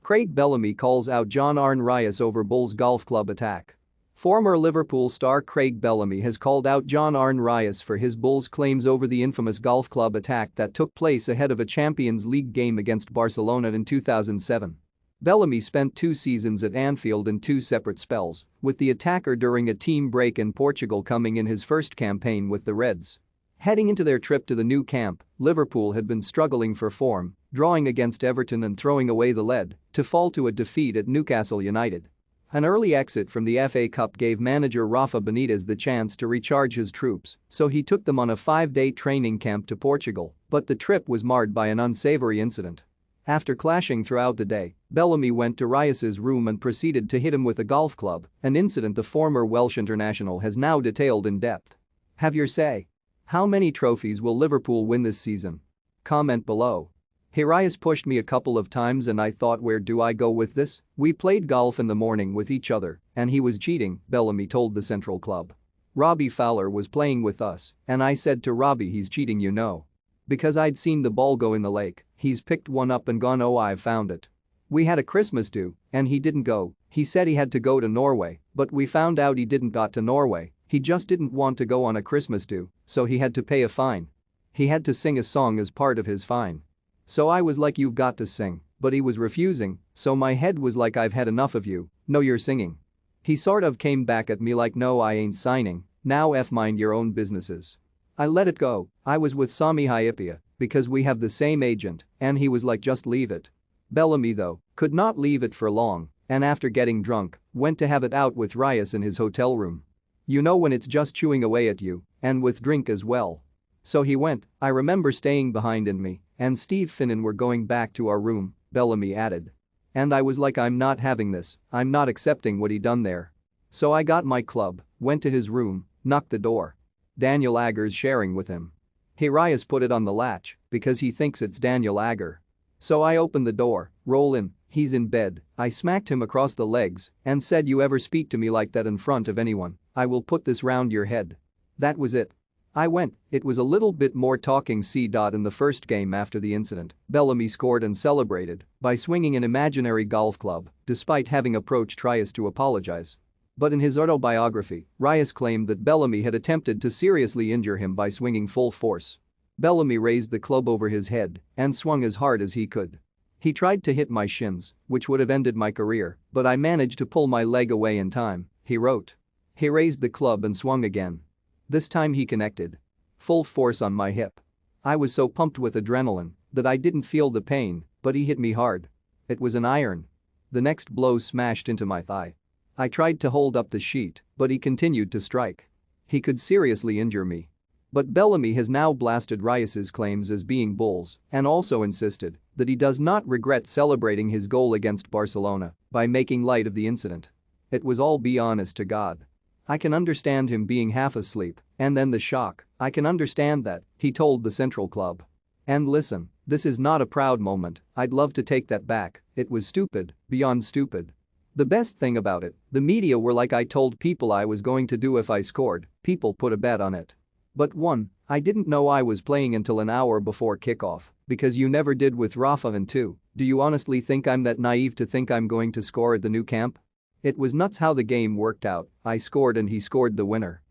Craig Bellamy calls out John Arne Riise over Bulls Golf Club attack. Former Liverpool star Craig Bellamy has called out John Arne Riise for his Bulls claims over the infamous golf club attack that took place ahead of a Champions League game against Barcelona in 2007. Bellamy spent 2 seasons at Anfield in 2 separate spells, with the attacker during a team break in Portugal coming in his first campaign with the Reds. Heading into their trip to the new camp, Liverpool had been struggling for form, drawing against Everton and throwing away the lead, to fall to a defeat at Newcastle United. An early exit from the FA Cup gave manager Rafa Benitez the chance to recharge his troops, so he took them on a 5-day training camp to Portugal, but the trip was marred by an unsavory incident. After clashing throughout the day, Bellamy went to Riise's room and proceeded to hit him with a golf club, an incident the former Welsh international has now detailed in depth. Have your say. How many trophies will Liverpool win this season? Comment below. Hey, Riise pushed me a couple of times and I thought, where do I go with this? We played golf in the morning with each other and he was cheating, Bellamy told the Central Club. Robbie Fowler was playing with us and I said to Robbie, he's cheating, you know. Because I'd seen the ball go in the lake, he's picked one up and gone, oh, I've found it. We had a Christmas do and he didn't go. He said he had to go to Norway, but we found out he didn't got to Norway. He just didn't want to go on a Christmas do, so he had to pay a fine. He had to sing a song as part of his fine. So I was like, you've got to sing, but he was refusing, so my head was like, I've had enough of you, no, you're singing. He sort of came back at me like, no, I ain't signing, now mind your own businesses. I let it go. I was with Sami Hypia because we have the same agent and he was like, just leave it. Bellamy though could not leave it for long and after getting drunk, went to have it out with Riise in his hotel room. You know when it's just chewing away at you and with drink as well. So he went, I remember staying behind and me and Steve Finnan were going back to our room, Bellamy added. And I was like, I'm not having this, I'm not accepting what he done there. So I got my club, went to his room, knocked the door. Daniel Agger's sharing with him. Hey, Riise put it on the latch because he thinks it's Daniel Agger. So I opened the door, roll in, he's in bed, I smacked him across the legs and said, you ever speak to me like that in front of anyone, I will put this round your head. That was it. I went, it was a little bit more talking. In the first game after the incident, Bellamy scored and celebrated by swinging an imaginary golf club despite having approached Riise to apologize. But in his autobiography, Riise claimed that Bellamy had attempted to seriously injure him by swinging full force. Bellamy raised the club over his head and swung as hard as he could. He tried to hit my shins, which would have ended my career, but I managed to pull my leg away in time, he wrote. He raised the club and swung again. This time he connected. Full force on my hip. I was so pumped with adrenaline that I didn't feel the pain, but he hit me hard. It was an iron. The next blow smashed into my thigh. I tried to hold up the sheet, but he continued to strike. He could seriously injure me. But Bellamy has now blasted Riise's claims as being bulls and also insisted that he does not regret celebrating his goal against Barcelona by making light of the incident. It was all, be honest to God. I can understand him being half asleep and then the shock, I can understand that, he told the Central Club. And listen, this is not a proud moment, I'd love to take that back, it was stupid, beyond stupid. The best thing about it, the media were like, I told people I was going to do if I scored, people put a bet on it. But 1, I didn't know I was playing until an hour before kickoff, because you never did with Rafa, and 2, do you honestly think I'm that naive to think I'm going to score at the new camp? It was nuts how the game worked out, I scored and he scored the winner.